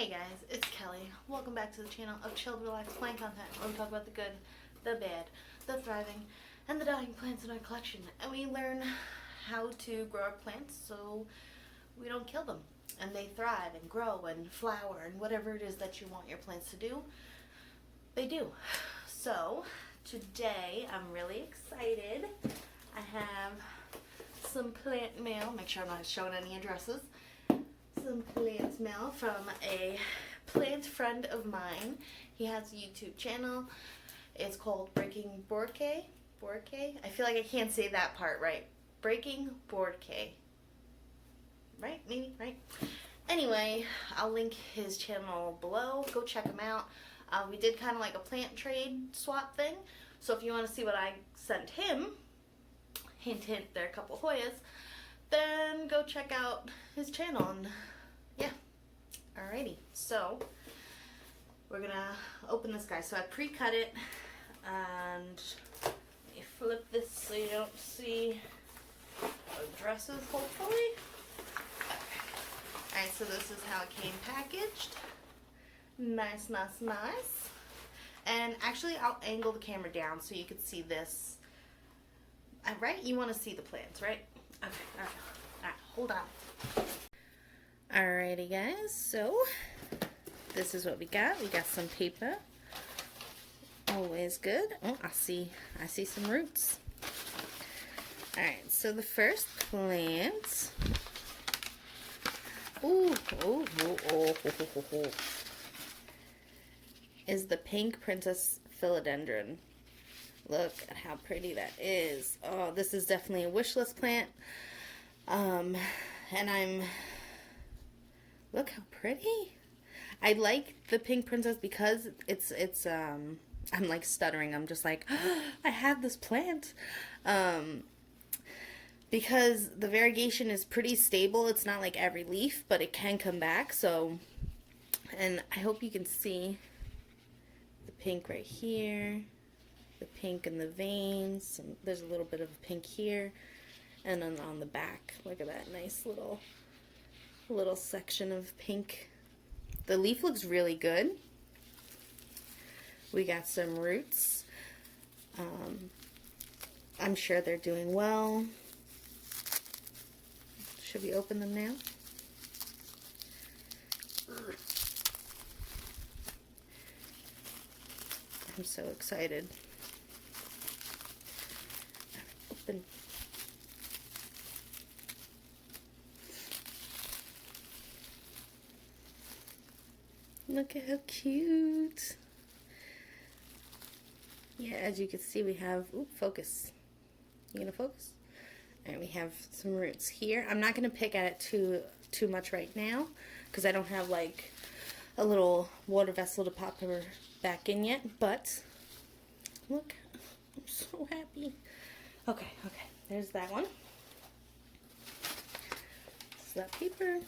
Hey guys, it's Kelly. Welcome back to the channel of chilled, relaxed plant content where we talk about the good, the bad, the thriving, and the dying plants in our collection. And we learn how to grow our plants so we don't kill them. And they thrive and grow and flower and whatever it is that you want your plants to do, they do. So today I'm really excited. I have some plant mail. Make sure I'm not showing any addresses. Some plant mail from a plant friend of mine. He has a YouTube channel. It's called Breaking Burque. Burque? I feel like I can't say that part right. Breaking Burque. Right? Maybe? Right? Anyway, I'll link his channel below. Go check him out. We did kind of like a plant trade swap thing. So if you want to see what I sent him, hint hint, there are a couple Hoyas, then go check out his channel. And yeah, alrighty, so we're gonna open this guy. So I pre-cut it, and let me flip this so you don't see addresses, hopefully. Alright, so this is how it came packaged. Nice, nice, nice. And actually I'll angle the camera down so you can see this. Right? You want to see the plants, right? Okay, alright, hold on. Alrighty guys, so this is what we got. We got some paper. Always good. Oh, I see some roots. Alright, so the first plant. Is the pink Princess Philodendron. Look at how pretty that is. Oh, this is definitely a Wishlist plant. And look how pretty. I like the pink princess because I'm like stuttering. I'm just like, oh, I have this plant. Because the variegation is pretty stable. It's not like every leaf, but it can come back. So, and I hope you can see the pink right here. The pink in the veins. There's a little bit of pink here. And then on the back, look at that nice little section of pink. The leaf looks really good. We got some roots. I'm sure they're doing well. Should we open them now? I'm so excited. Open. Look at how cute. Yeah, as you can see, we have, focus. You gonna focus? Alright, we have some roots here. I'm not gonna pick at it too much right now because I don't have like a little water vessel to pop her back in yet, but look, I'm so happy. Okay, there's that one. This is that paper.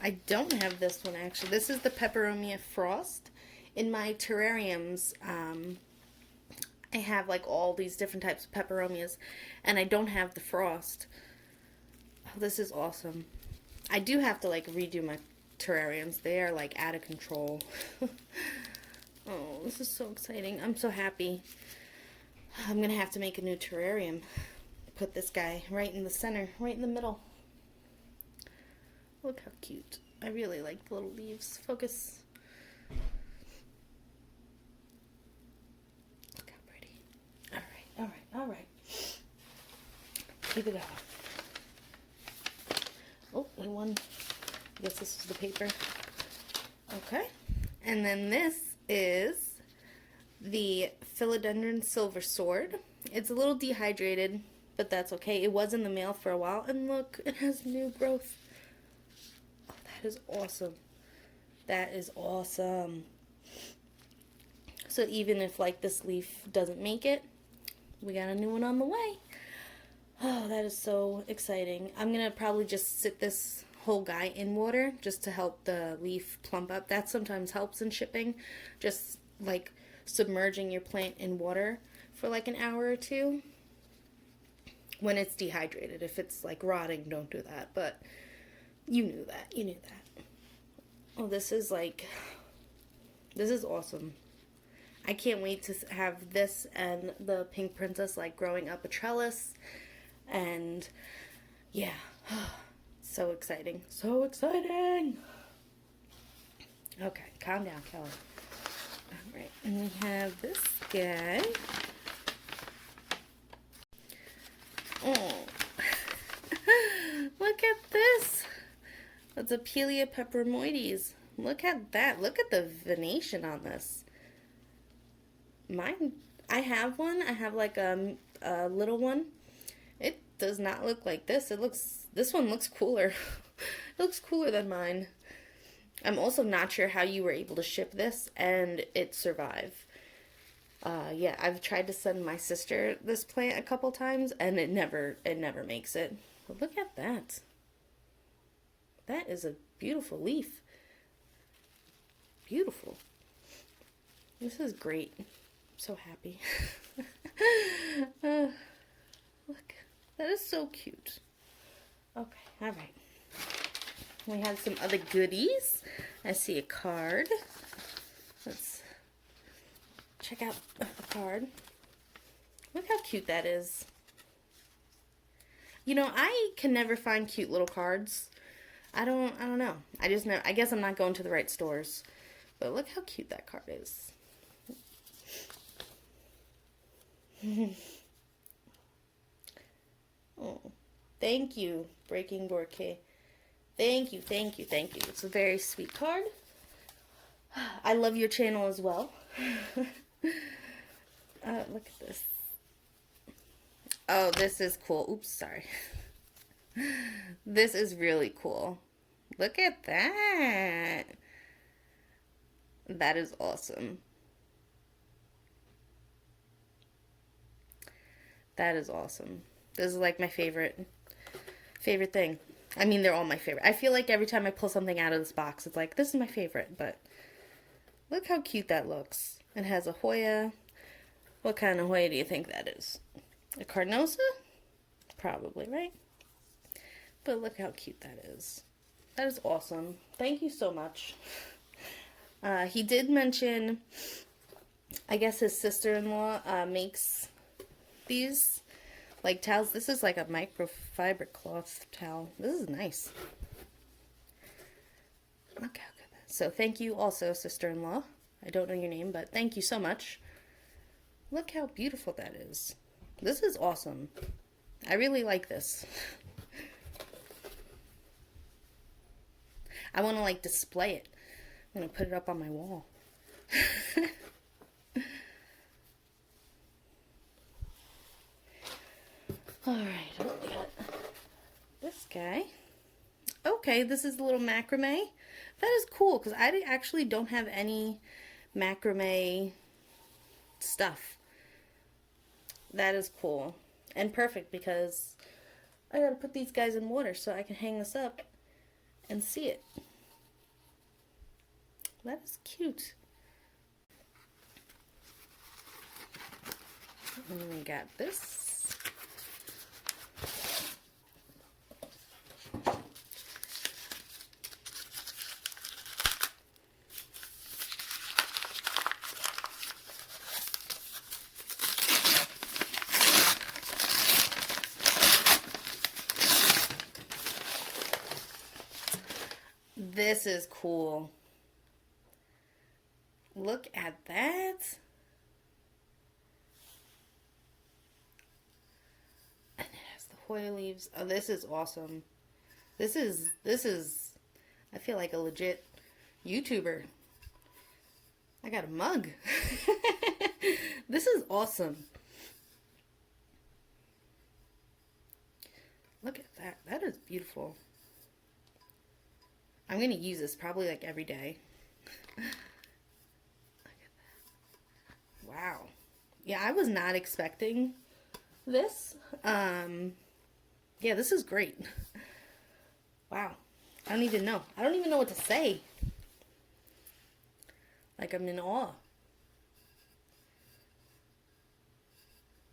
I don't have this one actually. This is the Peperomia frost. In my terrariums, I have like all these different types of peperomias, and I don't have the frost. Oh, this is awesome. I do have to like redo my terrariums. They are like out of control. Oh, this is so exciting. I'm so happy. I'm gonna have to make a new terrarium. Put this guy right in the center, right in the middle. Look how cute. I really like the little leaves. Focus. Look how pretty. Alright. Keep it going. Oh, and one. I guess this is the paper. Okay. And then this is the Philodendron Silver Sword. It's a little dehydrated, but that's okay. It was in the mail for a while. And look, it has new growth. That is awesome. That is awesome. So even if like this leaf doesn't make it, we got a new one on the way. Oh, that is so exciting. I'm gonna probably just sit this whole guy in water just to help the leaf plump up. That sometimes helps in shipping. Just like submerging your plant in water for like an hour or two. when it's dehydrated. If it's like rotting, don't do that. But you knew that. You knew that. Oh, this is awesome. I can't wait to have this and the Pink Princess like growing up a trellis. And yeah, so exciting. So exciting. Okay, calm down, Kelly. All right, and we have this guy. Oh, look at this. That's a Pilia Peppermoities. Look at that. Look at the venation on this. Mine, I have one. I have like a little one. It does not look like this. This one looks cooler. It looks cooler than mine. I'm also not sure how you were able to ship this and it survive. Yeah, I've tried to send my sister this plant a couple times and it never makes it. But look at that. That is a beautiful leaf. Beautiful. This is great. I'm so happy. Look, that is so cute. Okay, all right. We have some other goodies. I see a card. Let's check out a card. Look how cute that is. You know, I can never find cute little cards. I don't know. I guess I'm not going to the right stores. But look how cute that card is. Oh, thank you, Breaking Burque. Thank you. It's a very sweet card. I love your channel as well. Look at this. Oh, this is cool. Oops, sorry. This is really cool. Look at that. That is awesome. That is awesome. This is like my favorite thing. I mean, they're all my favorite. I feel like every time I pull something out of this box, it's like, this is my favorite. But look how cute that looks. It has a Hoya. What kind of Hoya do you think that is? A Carnosa? Probably, right? But look how cute that is. That is awesome. Thank you so much. He did mention, I guess his sister-in-law makes these like towels. This is like a microfiber cloth towel. This is nice. Look how good that is. So thank you also, sister-in-law. I don't know your name, but thank you so much. Look how beautiful that is. This is awesome. I really like this. I want to like display it. I'm going to put it up on my wall. Alright, we got this guy. Okay, this is a little macrame. That is cool, because I actually don't have any macrame stuff. That is cool. And perfect, because I gotta put these guys in water so I can hang this up and see it. That is cute. And then we got this. This is cool. Look at that. And it has the Hoya leaves. Oh, this is awesome. This is, I feel like a legit YouTuber. I got a mug. This is awesome. Look at that. That is beautiful. I'm going to use this probably like every day. Look at that. Wow. Yeah, I was not expecting this. Yeah, this is great. Wow. I don't even know. I don't even know what to say. Like, I'm in awe.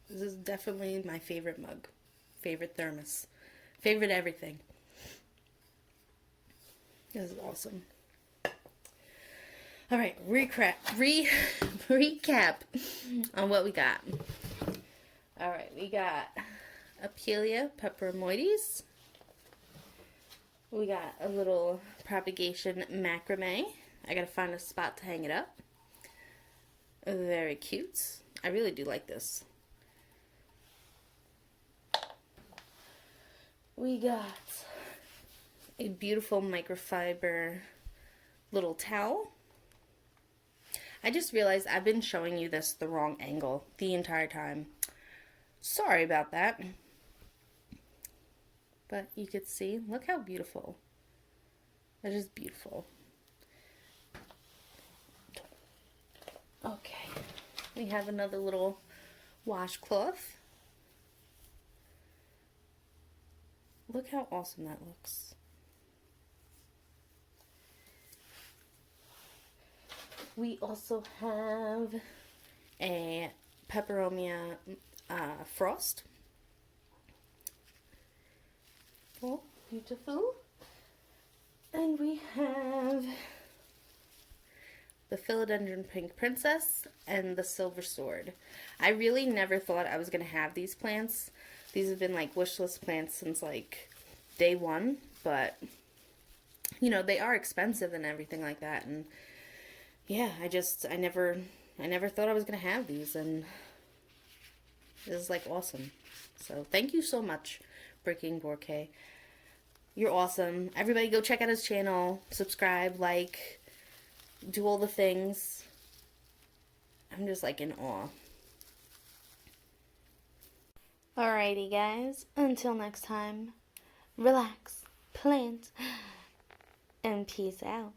This is definitely my favorite mug. favorite thermos, favorite everything. This is awesome. All right, recap on what we got. All right, we got a Pilia Peppermoities. We got a little propagation macrame. I gotta find a spot to hang it up. Very cute. I really do like this. We got a beautiful microfiber little towel. I just realized I've been showing you this the wrong angle the entire time. Sorry about that. But you could see, look how beautiful. That is beautiful. Okay, we have another little washcloth. Look how awesome that looks. We also have a Peperomia frost. Oh, beautiful. And we have the Philodendron Pink Princess and the Silver Sword. I really never thought I was going to have these plants. These have been like wishlist plants since like day one, but you know, they are expensive and everything like that, and yeah, I never thought I was going to have these, and this is like awesome. So thank you so much, Breaking Burque. You're awesome. Everybody go check out his channel, subscribe, like, do all the things. I'm just like in awe. Alrighty guys, until next time, relax, plant, and peace out.